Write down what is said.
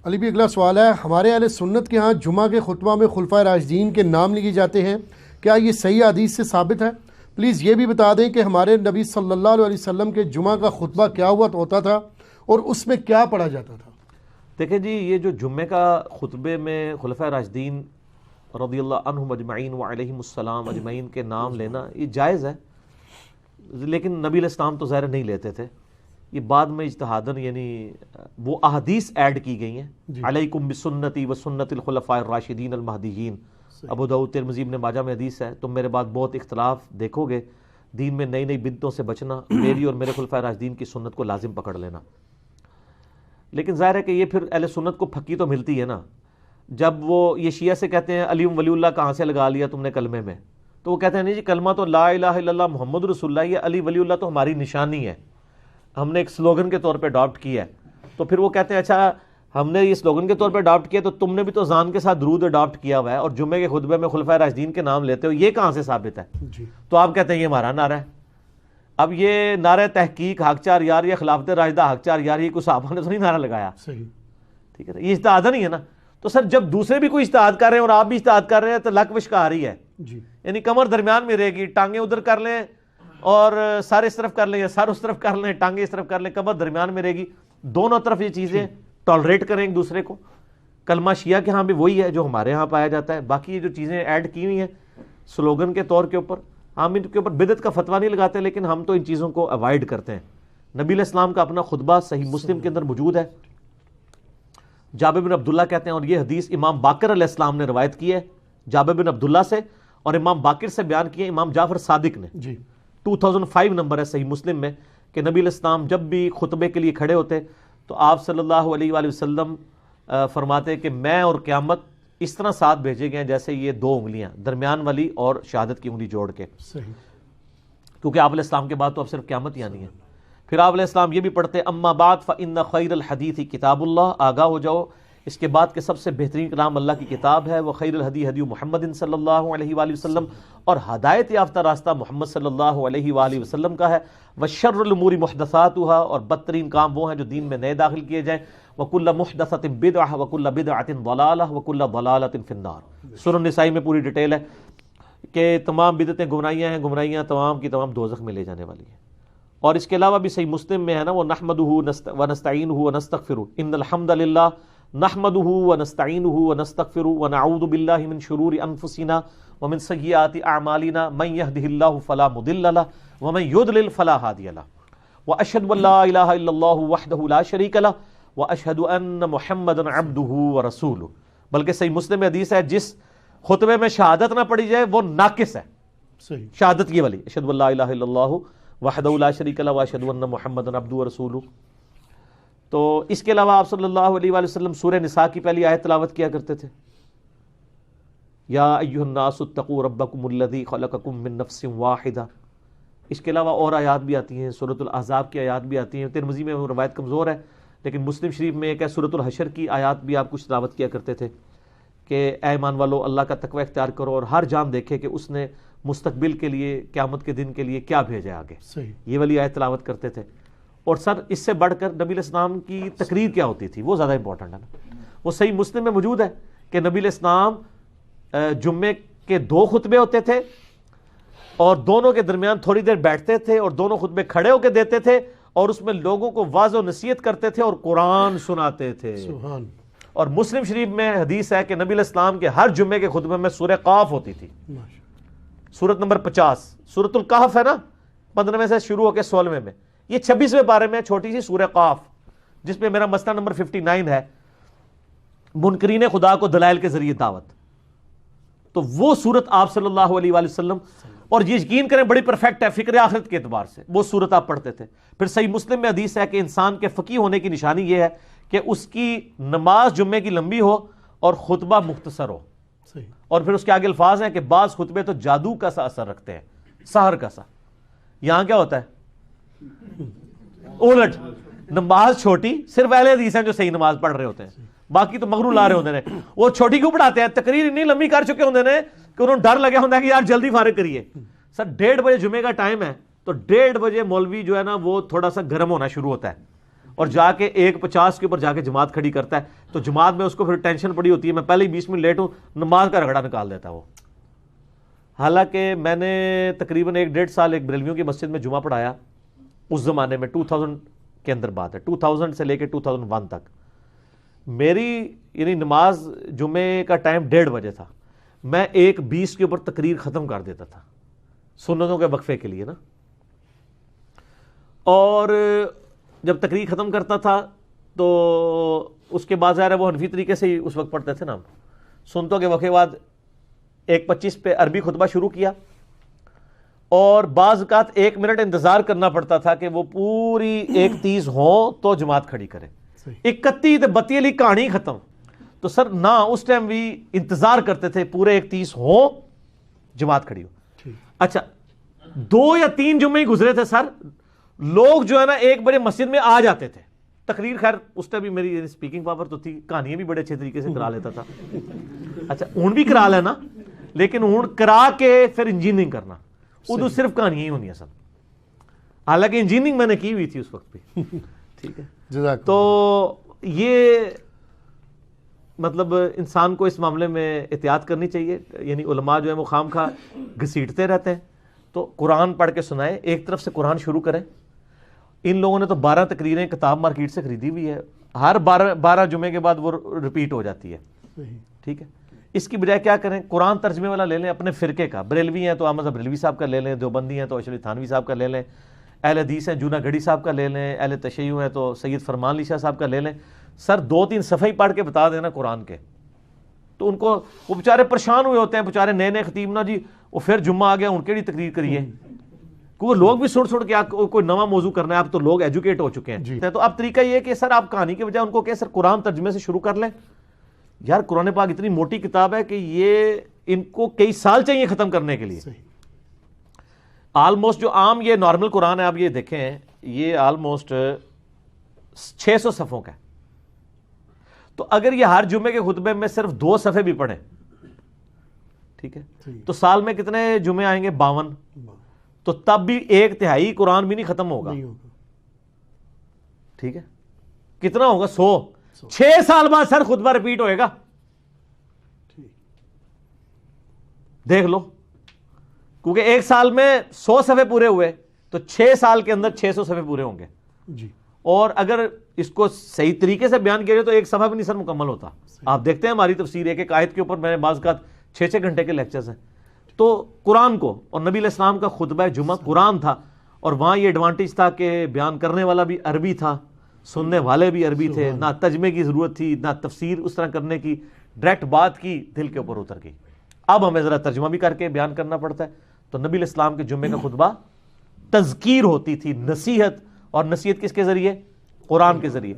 علی بھی اگلا سوال ہے، ہمارے اہل سنت کے ہاں جمعہ کے خطبہ میں خلفائے راشدین کے نام لیے جاتے ہیں، کیا یہ صحیح حدیث سے ثابت ہے؟ پلیز یہ بھی بتا دیں کہ ہمارے نبی صلی اللہ علیہ وسلم کے جمعہ کا خطبہ کیا ہوتا تھا اور اس میں کیا پڑھا جاتا تھا؟ دیکھیں جی، یہ جو جمعے کا خطبے میں خلفائے راشدین رضی اللہ عنہم اجمعین وعلیہم السلام اجمعین کے نام لینا یہ جائز ہے، لیکن نبی علیہ السلام تو ظاہر نہیں لیتے تھے، یہ بعد میں اجتہاداً یعنی وہ احادیث ایڈ کی گئی ہیں، علیکم بسنتی وسنت الخلفاء الراشدین المہدیین، ابو داؤد ترمذی ابن ماجہ میں حدیث ہے، تم میرے بعد بہت اختلاف دیکھو گے، دین میں نئی نئی بدعتوں سے بچنا، میری اور میرے خلفائے راشدین کی سنت کو لازم پکڑ لینا۔ لیکن ظاہر ہے کہ یہ پھر اہل سنت کو پھکی تو ملتی ہے نا، جب وہ یہ شیعہ سے کہتے ہیں علی ولی اللہ کہاں سے لگا لیا تم نے کلمے میں، تو وہ کہتے ہیں نہیں جی، کلمہ تو لا الہ الا اللہ محمد رسول اللہ، یہ علی ولی اللہ تو ہماری نشانی ہے، ہم نے ایک سلوگن کے طور پہ اڈاپٹ کیا ہے۔ تو پھر وہ کہتے ہیں اچھا ہم نے یہ سلوگن کے طور پہ اڈاپٹ کیا تو تم نے بھی تو ذان کے ساتھ درود اڈاپٹ کیا ہوا ہے اور جمعے کے خطبے میں خلفائے راشدین کے نام لیتے ہو، یہ کہاں سے ثابت ہے؟ تو آپ کہتے ہیں یہ ہمارا نعرہ ہے۔ اب یہ نعرہ تحقیق حق چار یار یا خلافت راشدہ حق چار یار، یہ کوئی صحابہ نے تو نہیں نعرہ لگایا، ٹھیک ہے، یہ اجتہاد نہیں ہے نا۔ تو سر جب دوسرے بھی کوئی اجتہاد کر رہے ہیں اور آپ بھی اجتہاد کر رہے ہیں تو لک وشکار ہی ہے، یعنی کمر درمیان میں رہے گی، ٹانگیں ادھر کر لیں اور سر اس طرف کر لیں یا سر اس طرف کر لیں، ٹانگیں اس طرف کر لیں، کمر درمیان میں رہے گی، دونوں طرف یہ چیزیں ٹالریٹ کریں ایک دوسرے کو۔ کلمہ شیعہ کے ہاں بھی وہی ہے جو ہمارے ہاں پایا جاتا ہے، باقی یہ جو چیزیں ایڈ کی ہوئی ہیں سلوگن کے طور کے اوپر، ہم ان کے اوپر بدعت کا فتویٰ نہیں لگاتے، لیکن ہم تو ان چیزوں کو اوائڈ کرتے ہیں۔ نبی علیہ السلام کا اپنا خطبہ صحیح مسلم کے اندر موجود ہے، جابر بن عبداللہ کہتے ہیں، اور یہ حدیث امام باقر علیہ السلام نے روایت کی ہے جابر بن عبداللہ سے، اور امام باقر سے بیان کی ہے امام جعفر صادق نے، 2005 نمبر ہے صحیح مسلم میں، کہ نبی علیہ السلام جب بھی خطبے کے لیے کھڑے ہوتے تو آپ صلی اللہ علیہ وآلہ وسلم فرماتے کہ میں اور قیامت اس طرح ساتھ بھیجے گئے ہیں جیسے یہ دو انگلیاں، درمیان والی اور شہادت کی انگلی جوڑ کے، کیونکہ آپ علیہ السلام کے بعد تو اب صرف قیامت ہی آنی ہے۔ پھر آپ علیہ السلام یہ بھی پڑھتے اما بعد فإن خیر الحدیث کتاب اللہ، آگاہ ہو جاؤ اس کے بعد کہ سب سے بہترین کلام اللہ کی کتاب ہے، وہ خیر الہدی ہدی محمد صلی اللہ علیہ وآلہ وسلم، اور ہدایت یافتہ راستہ محمد صلی اللہ علیہ وآلہ وسلم کا ہے، وشر الامور محدثاتها، اور بدترین کام وہ ہیں جو دین میں نئے داخل کیے جائیں، وکل محدثۃ بدعہ وکل بدعۃ ضلالہ وکل ضلالۃ فی النار۔ سورہ النساء میں پوری ڈیٹیل ہے کہ تمام بدعتیں گمراہیاں ہیں، گمراہیاں تمام کی تمام دوزخ میں لے جانے والی ہیں۔ اور اس کے علاوہ بھی صحیح مسلم میں ہے نا، وہ نحمدہ ونستعینہ ونستغفرہ، ان الحمد للہ نحمدہ ونستعینہ ونستغفرہ ونعوذ باللہ من شرور انفسنا ومن سیئات اعمالنا من یہدہ اللہ فلا مضل لہ ومن یضلل فلا ہادی لہ واشہد ان لا الہ الا اللہ وحدہ لا شریک لہ واشہد ان محمدا عبدہ ورسولہ۔ بلکہ صحیح مسلم میں حدیث ہے جس خطبے میں شہادت نہ پڑھی جائے وہ ناقص ہے، شہادت کی والی، اشہد ان لا الہ الا اللہ وحدہ لا شریک لہ واشہد ان محمدا عبدہ ورسولہ۔ تو اس کے علاوہ آپ صلی اللہ علیہ وآلہ وسلم سورہ نساء کی پہلی آیت تلاوت کیا کرتے تھے، یا ایھا الناس اتقوا ربکم الذی خلقکم من نفس واحدہ۔ اس کے علاوہ اور آیات بھی آتی ہیں، سورۃ الاحزاب کی آیات بھی آتی ہیں، ترمذی میں وہ روایت کمزور ہے لیکن مسلم شریف میں ایک ہے سورۃ الحشر کی آیات بھی آپ کچھ تلاوت کیا کرتے تھے کہ اے ایمان والو اللہ کا تقوی اختیار کرو اور ہر جان دیکھے کہ اس نے مستقبل کے لیے قیامت کے دن کے لیے کیا بھیجا آگے، یہ والی آیت تلاوت کرتے تھے۔ اور سر اس سے بڑھ کر نبی علیہ السلام کی تقریر کیا ہوتی تھی وہ زیادہ امپورٹنٹ ہے نا، وہ صحیح مسلم میں موجود ہے کہ نبی علیہ السلام جمعے کے 2 خطبے ہوتے تھے اور دونوں کے درمیان تھوڑی دیر بیٹھتے تھے اور دونوں خطبے کھڑے ہو کے دیتے تھے اور اس میں لوگوں کو واعظ و نصیحت کرتے تھے اور قرآن سناتے تھے۔ اور مسلم شریف میں حدیث ہے کہ نبی علیہ السلام کے ہر جمعے کے خطبے میں سورہ قاف ہوتی تھی، سورت نمبر 50، سورۃ الکہف ہے نا، 15ویں سے شروع ہو کے 16ویں میں، یہ 26ویں پارے میں چھوٹی سی سورہ قاف جس پہ میرا مسئلہ نمبر 59 ہے، منکرین خدا کو دلائل کے ذریعے دعوت۔ تو وہ سورت آپ صلی اللہ علیہ وآلہ وسلم، اور یہ یقین کریں بڑی پرفیکٹ ہے فکر آخرت کے اعتبار سے، وہ سورت آپ پڑھتے تھے۔ پھر صحیح مسلم میں حدیث ہے کہ انسان کے فقیہ ہونے کی نشانی یہ ہے کہ اس کی نماز جمعے کی لمبی ہو اور خطبہ مختصر ہو، اور پھر اس کے آگے الفاظ ہیں کہ بعض خطبے تو جادو کا سا اثر رکھتے ہیں، سحر کا سا۔ یہاں کیا ہوتا ہے الٹ، نماز چھوٹی، صرف اہل حدیث ہیں جو صحیح نماز پڑھ رہے ہوتے ہیں، باقی تو مغرور لا رہے ہوتے ہیں۔ وہ چھوٹی کیوں پڑھاتے ہیں؟ تقریر اتنی لمبی کر چکے ہوتے ہیں کہ انہوں ڈر لگا ہوتا ہے کہ یار جلدی فارغ کریے۔ سر 1:30 بجے جمعے کا ٹائم ہے تو 1:30 بجے مولوی جو ہے نا وہ تھوڑا سا گرم ہونا شروع ہوتا ہے، اور جا کے 1:50 کے اوپر جا کے جماعت کھڑی کرتا ہے تو جماعت میں اس کو پھر ٹینشن پڑی ہوتی ہے، میں پہلے ہی 20 منٹ لیٹ ہوں، نماز کا رگڑا نکال دیتا ہے وہ. حالانکہ میں نے تقریباً 1.5 سال ایک بریلویوں کی مسجد میں جمعہ پڑھایا اس زمانے میں، 2000 کے اندر بات ہے، 2000 سے لے کے 2001 تک. میری یعنی نماز جمعے کا ٹائم 1:30 بجے تھا، میں 1:20 کے اوپر تقریر ختم کر دیتا تھا سنتوں کے وقفے کے لیے نا. اور جب تقریر ختم کرتا تھا تو اس کے بعد ظاہر ہے وہ حنفی طریقے سے ہی اس وقت پڑھتے تھے نا. سنتوں کے وقفے بعد 1:25 پہ عربی خطبہ شروع کیا، اور بعض اوقات 1 منٹ انتظار کرنا پڑتا تھا کہ وہ پوری 1:30 ہو تو جماعت کھڑی کرے. 31 تے 32 والی کہانی ختم. تو سر نہ اس ٹائم بھی انتظار کرتے تھے پورے 1:30 ہو جماعت کھڑی ہو. اچھا 2 یا 3 جمعے ہی گزرے تھے سر، لوگ جو ہے نا 1 بجے مسجد میں آ جاتے تھے. تقریر خیر اس ٹائم بھی میری اسپیکنگ پاور تو تھی، کہانیاں بھی بڑے اچھے طریقے سے کرا لیتا تھا. اچھا اون بھی کرا لینا، لیکن اون کرا کے پھر انجینئرنگ کرنا، ادو صرف کہانیاں ہی ہونی ہے سر. حالانکہ انجینئرنگ میں نے کی ہوئی تھی اس وقت بھی. ٹھیک ہے، تو یہ مطلب انسان کو اس معاملے میں احتیاط کرنی چاہیے. یعنی علماء جو ہے وہ خام خواہ گھسیٹتے رہتے ہیں. تو قرآن پڑھ کے سنائے، ایک طرف سے قرآن شروع کریں. ان لوگوں نے تو 12 تقریریں کتاب مارکیٹ سے خریدی ہوئی ہے، ہر 12 جمعے کے بعد وہ ریپیٹ ہو جاتی ہے. ٹھیک ہے، اس کی بجائے کیا کریں، قرآن ترجمے والا لے لیں اپنے فرقے کا. بریلوی ہیں تو احمد بریلوی صاحب کا لے لیں، دیوبندی ہیں تو اشرف تھانوی صاحب کا لے لیں، اہل حدیث ہیں جونا گھڑی صاحب کا لے لیں، اہل تشیع ہیں تو سید فرمان علی شاہ صاحب کا لے لیں. سر 2-3 صفحے ہی پڑھ کے بتا دینا قرآن کے، تو ان کو وہ بیچارے پریشان ہوئے ہوتے ہیں، بیچارے نئے خطیب نا جی وہ پھر جمعہ آ گیا ان کے لیے تقریر کریے، کیونکہ لوگ بھی سن کے آپ کوئی نواں موضوع کرنا ہے. آپ تو لوگ ایجوکیٹ ہو چکے ہیں. تو اب طریقہ یہ کہ سر آپ کہانی کے بجائے ان کو کہ سر قرآن ترجمے سے شروع کر لیں. یار قرآن پاک اتنی موٹی کتاب ہے کہ یہ ان کو کئی سال چاہیے ختم کرنے کے لیے. آلموسٹ جو عام یہ نارمل قرآن ہے آپ یہ دیکھیں، یہ آلموسٹ 600 صفحوں کا ہے. تو اگر یہ ہر جمعے کے خطبے میں صرف 2 صفحے بھی پڑھیں، ٹھیک ہے، تو سال میں کتنے جمعے آئیں گے؟ 52. تو تب بھی 1/3 قرآن بھی نہیں ختم ہوگا. ٹھیک ہے، کتنا ہوگا؟ 100. 6 سال بعد سر خطبہ ریپیٹ ہوئے گا، دیکھ لو. کیونکہ 1 سال میں 100 صفحے پورے ہوئے تو 6 سال کے اندر 600 صفحے پورے ہوں گے. اور اگر اس کو صحیح طریقے سے بیان کیا جائے تو 1 صفحہ بھی نہیں سر مکمل ہوتا. آپ دیکھتے ہیں ہماری تفسیر ایک آیت کے اوپر میں نے بعض اوقات 6 گھنٹے کے لیکچرز ہیں. تو قرآن کو، اور نبی علیہ السلام کا خطبہ جمعہ قرآن تھا، اور وہاں یہ ایڈوانٹیج تھا کہ بیان کرنے والا بھی عربی تھا، سننے والے بھی عربی تھے، نہ ترجمے کی ضرورت تھی نہ تفسیر اس طرح کرنے کی، ڈائریکٹ بات کی دل کے اوپر اتر گئی. اب ہمیں ذرا ترجمہ بھی کر کے بیان کرنا پڑتا ہے. تو نبی علیہ السلام کے جمعے کا خطبہ تذکیر ہوتی تھی، نصیحت، اور نصیحت کس کے ذریعے؟ قرآن کے ذریعے.